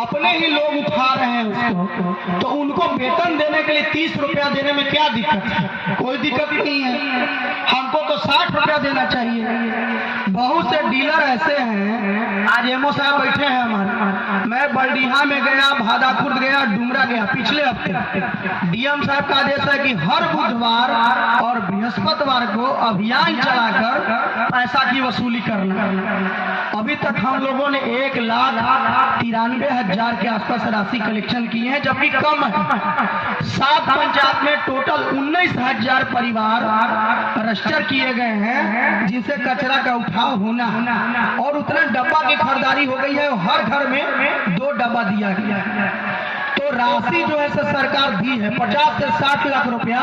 अपने ही लोग उठा रहे हैं उसको, तो उनको वेतन देने के लिए 30 रुपया देने में क्या दिक्कत है? कोई दिक्कत नहीं है। हमको तो 60 रुपया देना चाहिए। बहुत से डीलर ऐसे हैं, आज एमओ साहब बैठे हैं हमारे, मैं बल्डीहा में गया, भादापुर गया, डुमरा गया पिछले हफ्ते। डीएम साहब का आदेश है कि हर बुधवार और बृहस्पतिवार को अभियान चलाकर पैसा की वसूली करना। अभी तक हम लोगों ने 1,93,000 के आसपास राशि कलेक्शन की है, जबकि कम है। 7 पंचायत में टोटल 19,000 परिवार रजिस्टर किए गए हैं जिनसे कचरा का उठाव होना, और उतना डब्बा की खरीदारी हो गई है। हर घर में 2 डब्बा दिया गया है। तो राशि जो है सरकार दी है 50 से 60 लाख रुपया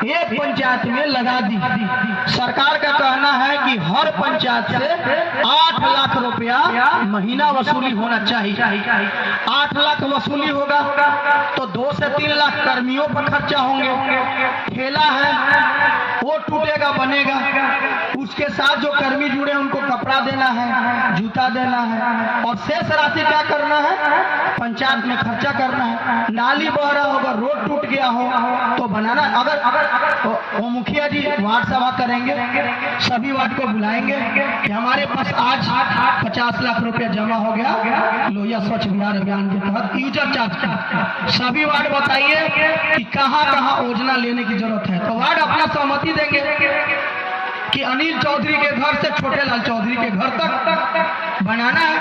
एक पंचायत में लगा दी। सरकार का कहना है कि हर पंचायत से 8 लाख रुपया महीना वसूली होना चाहिए। 8 लाख वसूली होगा तो 2 से 3 लाख कर्मियों पर खर्चा होंगे। ठेला है वो टूटेगा बनेगा, उसके साथ जो कर्मी जुड़े उनको कपड़ा देना है, जूता देना है, और शेष राशि क्या करना है? पंचायत में खर्चा करना है। नाली बह रहा होगा, रोड टूट गया हो तो बनाना। अगर वो मुखिया जी वार्ड सभा करेंगे, सभी वार्ड को बुलाएंगे कि हमारे पास आज 50 लाख रुपया जमा हो गया लोहिया स्वच्छ बिहार अभियान के तहत यूजर चार्ज का। सभी वार्ड बताइए कि कहाँ कहाँ योजना लेने की जरूरत है, तो वार्ड अपना सहमति देंगे कि अनिल चौधरी के घर से छोटे लाल चौधरी के घर तक बनाना है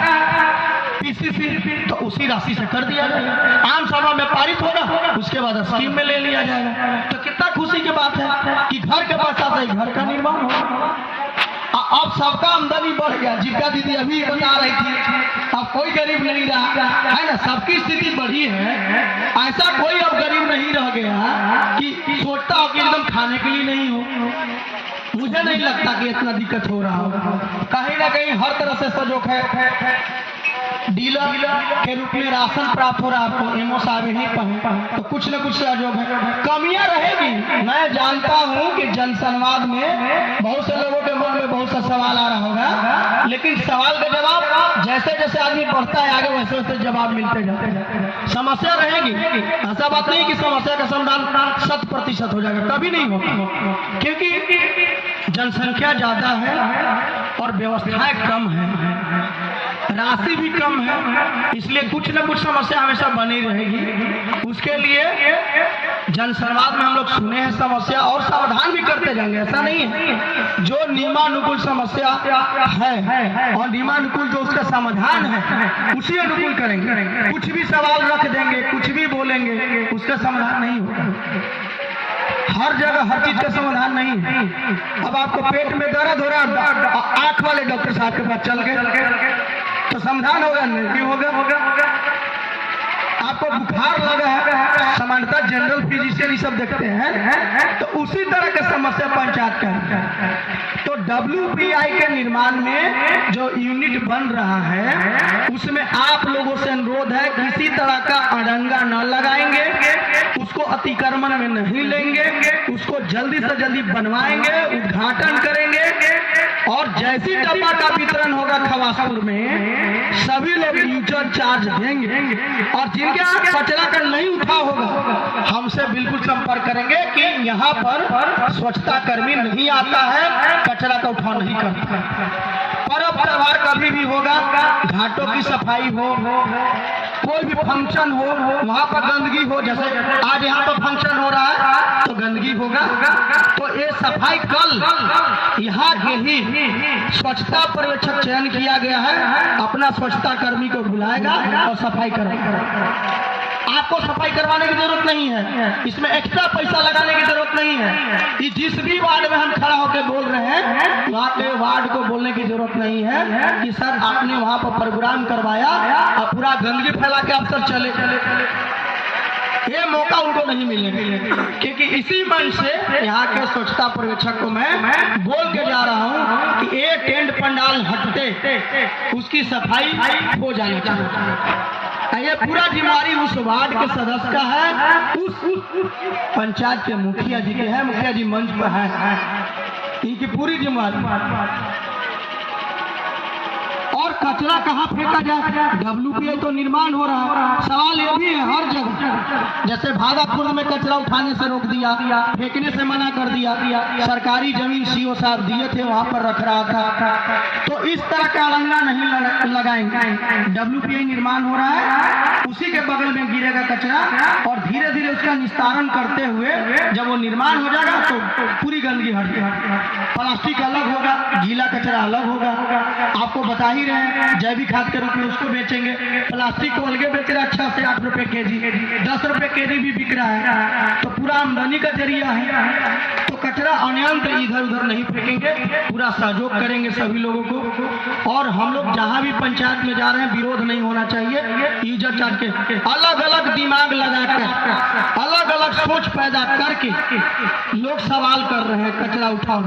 पीसीसी, तो उसी राशि से कर दिया जाएगा। आम सभा में पारित होगा, उसके बाद स्कीम में ले लिया जाएगा। तो कितना खुशी की बात है कि घर के पास आता है घर का निर्माण होगा। अब सबका आमदनी बढ़ गया। जीविका दीदी अभी बता रही थी, अब कोई गरीब नहीं रहा है ना, सबकी स्थिति बढ़ी है। ऐसा कोई अब गरीब नहीं रह गया कि सोचता हो कि एकदम खाने के लिए नहीं हो। मुझे नहीं लगता कि इतना दिक्कत हो रहा होगा। कहीं ना कहीं हर तरह से सहयोग है। डीलर के रूप में राशन प्राप्त हो रहा है आपको, एमओ साहब नहीं पहुंचे तो कुछ न कुछ सहयोग है। कमियां रहेगी, मैं जानता हूं कि जन संवाद में बहुत से लोगों के मन में बहुत सा सवाल आ रहा होगा, लेकिन सवाल का जवाब जैसे जैसे आदमी बढ़ता है आगे वैसे वैसे जवाब मिलते जाते हैं। समस्या रहेगी, ऐसा बात नहीं कि समस्या का समाधान 100% हो जाएगा, कभी नहीं होगा, क्योंकि जनसंख्या ज्यादा है और व्यवस्थाएं कम है, राशि भी कम है, इसलिए कुछ न कुछ समस्या हमेशा बनी रहेगी। उसके लिए जन संवाद में हम लोग सुने हैं समस्या और समाधान भी करते जाएंगे। ऐसा नहीं है, जो नियमानुकूल समस्या है और नियमानुकूल जो उसका समाधान है उसी अनुकूल करेंगे। कुछ भी सवाल रख देंगे, कुछ भी बोलेंगे, उसका समाधान नहीं होगा। हर जगह हर चीज का समाधान नहीं है। अब आपको पेट में दर्द हो रहा है, आंख वाले डॉक्टर साहब के पास चल गए तो समाधान होगा नहीं होगा। आपको बुखार लगा है, सामान्यतः जनरल फिजिशियन ये सब देखते हैं, तो उसी तरह का समस्या पंचायत का है। तो WPI के निर्माण में जो यूनिट बन रहा है उसमें आप लोगों से अनुरोध है, किसी तरह का अड़ंगा न लगाएंगे, उसको अतिक्रमण में नहीं लेंगे, उसको जल्दी से जल्दी बनवाएंगे, उद्घाटन करेंगे, और जैसी डब्बा का वितरण होगा खवासपुर में सभी लोग यूजर चार्ज देंगे। और जिनके यहाँ कचरा का नहीं उठा होगा हमसे बिल्कुल संपर्क करेंगे कि यहाँ पर स्वच्छता कर्मी नहीं आता है, कचरा का उठाव नहीं करता। पर्व त्योहार कभी भी होगा, घाटों की सफाई हो, कोई भी फंक्शन हो, वहाँ पर गंदगी हो, जैसे आज यहाँ पर फंक्शन हो रहा है तो गंदगी होगा, तो ये सफाई कल यहाँ के ही स्वच्छता पर्यवेक्षक चयन किया गया है, अपना स्वच्छता कर्मी को बुलाएगा और सफाई कराएगा। आपको सफाई करवाने की जरूरत नहीं है, इसमें एक्स्ट्रा पैसा लगाने की जरूरत नहीं है। ये जिस भी वार्ड में हम खड़ा होकर बोल रहे हैं वहाँ के वार्ड को बोलने की जरूरत नहीं है कि सर आपने वहाँ पर प्रोग्राम करवाया और पूरा गंदगी फैला के आप सर चले। ये मौका उनको नहीं मिलेगा, क्योंकि इसी मंच से यहाँ के स्वच्छता पर्यवेक्षक को मैं बोल के जा रहा हूँ कि एक टेंट पंडाल हटते उसकी सफाई हो जानी चाहिए। ये पूरा जिम्मेवारी उस वार्ड के सदस्य का है, उस पंचायत के मुखिया जी के है, मुखिया जी मंच पर है, इनकी पूरी जिम्मेवारी। और कचरा कहाँ फेंका जाए? WPI तो निर्माण हो रहा है। सवाल ये भी है हर जगह, जैसे भागलपुर में कचरा उठाने से रोक दिया, फेंकने से मना कर दिया, सरकारी जमीन CO साहब दिए थे वहाँ पर रख रहा था। तो इस तरह का अड़ंगा नहीं लगाएंगे। WPI निर्माण हो रहा है, उसी के बगल में गिरेगा कचरा और धीरे धीरे उसका निस्तारण करते हुए जब वो निर्माण हो जाएगा तो पूरी गंदगी हट जाएगी। प्लास्टिक अलग होगा, गीला कचरा अलग होगा। आपको बता ही रहे हैं जैविक खाद के रूप में उसको बेचेंगे। प्लास्टिक को अलगे बेच रहा है 6 से 8 रुपए केजी, 10 रुपए केजी भी बिक रहा है, तो पूरा आमदनी का जरिया है। तो कचरा अनंत इधर उधर नहीं फेंकेंगे, पूरा सहयोग करेंगे सभी लोगों को। और हम लोग जहाँ भी पंचायत में जा रहे हैं विरोध नहीं होना चाहिए। यूजर चार्ज के अलग अलग दिमाग लगाकर, अलग अलग सोच पैदा करके लोग सवाल कर रहे हैं कचरा उठाओ।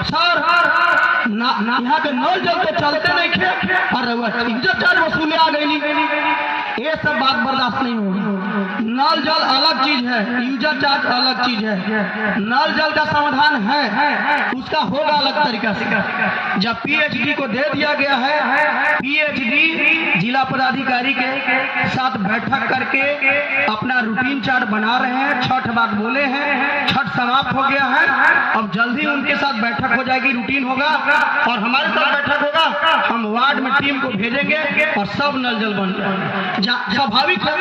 सर यहाँ के नल जल तो चलते नहीं थे, अरे यूजर चार्ज वसूले आ गई नहीं, ये सब बात बर्दाश्त नहीं होगी। नल जल अलग चीज है, यूजर चार्ज अलग चीज है। नल जल का समाधान है, उसका होगा अलग तरीका से। जब PhD को दे दिया गया है, PhD जिला पदाधिकारी के साथ बैठक करके अपना रूटीन चार्ट बना रहे हैं। छठ बात बोले हैं, छठ समाप्त हो गया है, अब जल्दी उनके साथ बैठक हो जाएगी, रूटीन होगा और हमारे साथ बैठक होगा। हम वार्ड में टीम को भेजेंगे और सब नल जल बन जाएगा। स्वाभाविक है,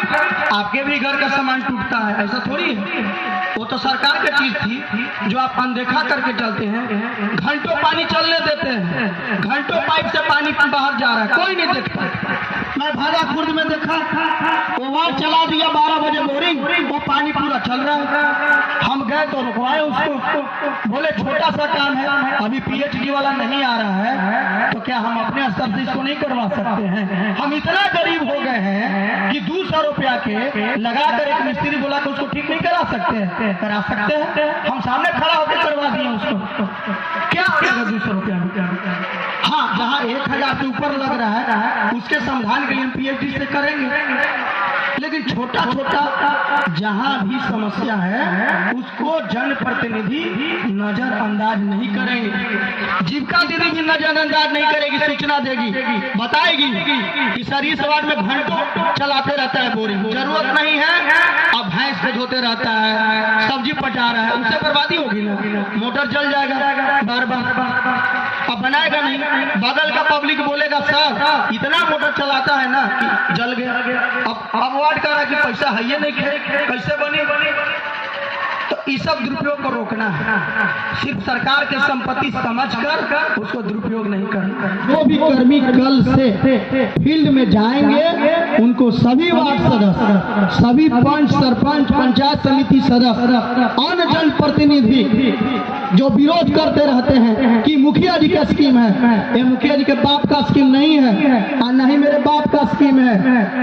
आपके भी घर का सामान टूटता है, ऐसा थोड़ी है। वो तो सरकार की चीज थी जो आप अनदेखा करके चलते हैं। घंटों पानी चलने देते हैं, घंटों पाइप से पानी बाहर जा रहा है, कोई नहीं देखता। मैं भागलपुर में देखा, वो वहां चला दिया 12 बजे बोरिंग, वो पानी पूरा चल रहा है। हम गए तो रुकवाए उसको, बोले छोटा सा काम है, अभी PhD वाला नहीं आ रहा है, तो क्या हम अपने स्तर से इसको नहीं करवा सकते हैं? हम इतना गरीब हो गए हैं कि 200 रुपया के लगाकर एक मिस्त्री बोला कि उसको ठीक नहीं करा सकते हैं? करा सकते हैं, हम सामने खड़ा होकर करवा दिए उसको। क्या 200 रुपया? हाँ, जहाँ 1000 से ऊपर लग रहा है उसके समाधान के लिए हम PhD से करेंगे। लेकिन छोटा छोटा जहाँ भी समस्या है उसको जनप्रतिनिधि नजरअंदाज नहीं करेंगे। जीविका दीदी भी नजरअंदाज नहीं करेगी, सूचना देगी, बताएगी कि सर इस वार्ड में घंटों चलाते रहता है बोरिंग, जरूरत नहीं है, अब भैंस पे धोते रहता है, सब्जी पटा रहा है, उससे बर्बादी होगी ना, मोटर जल जाएगा बार बार, अब बनाएगा नहीं। बगल का पब्लिक बोलेगा सर इतना मोटर चलाता है ना कि जल गया। अब वार्ड कह रहा है कि पैसा है ये नहीं, कैसे बने? तो इस सब दुरुपयोग को रोकना है, सिर्फ सरकार की संपत्ति समझकर उसको दुरुपयोग नहीं करना। जो भी कर्मी कल से फील्ड में जाएंगे उनको सभी वार्ड सदस्य, सभी पंच, सरपंच, पंचायत समिति सदस्य, अन्य जनप्रतिनिधि जो विरोध करते रहते हैं कि मुखिया जी का स्कीम है, ये मुखिया जी के बाप का स्कीम नहीं है, और न ही मेरे बाप का स्कीम है,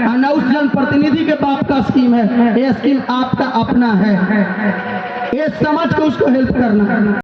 और न उस जनप्रतिनिधि के बाप का स्कीम है, ये स्कीम आपका अपना है। ये समझ के उसको हेल्प करना।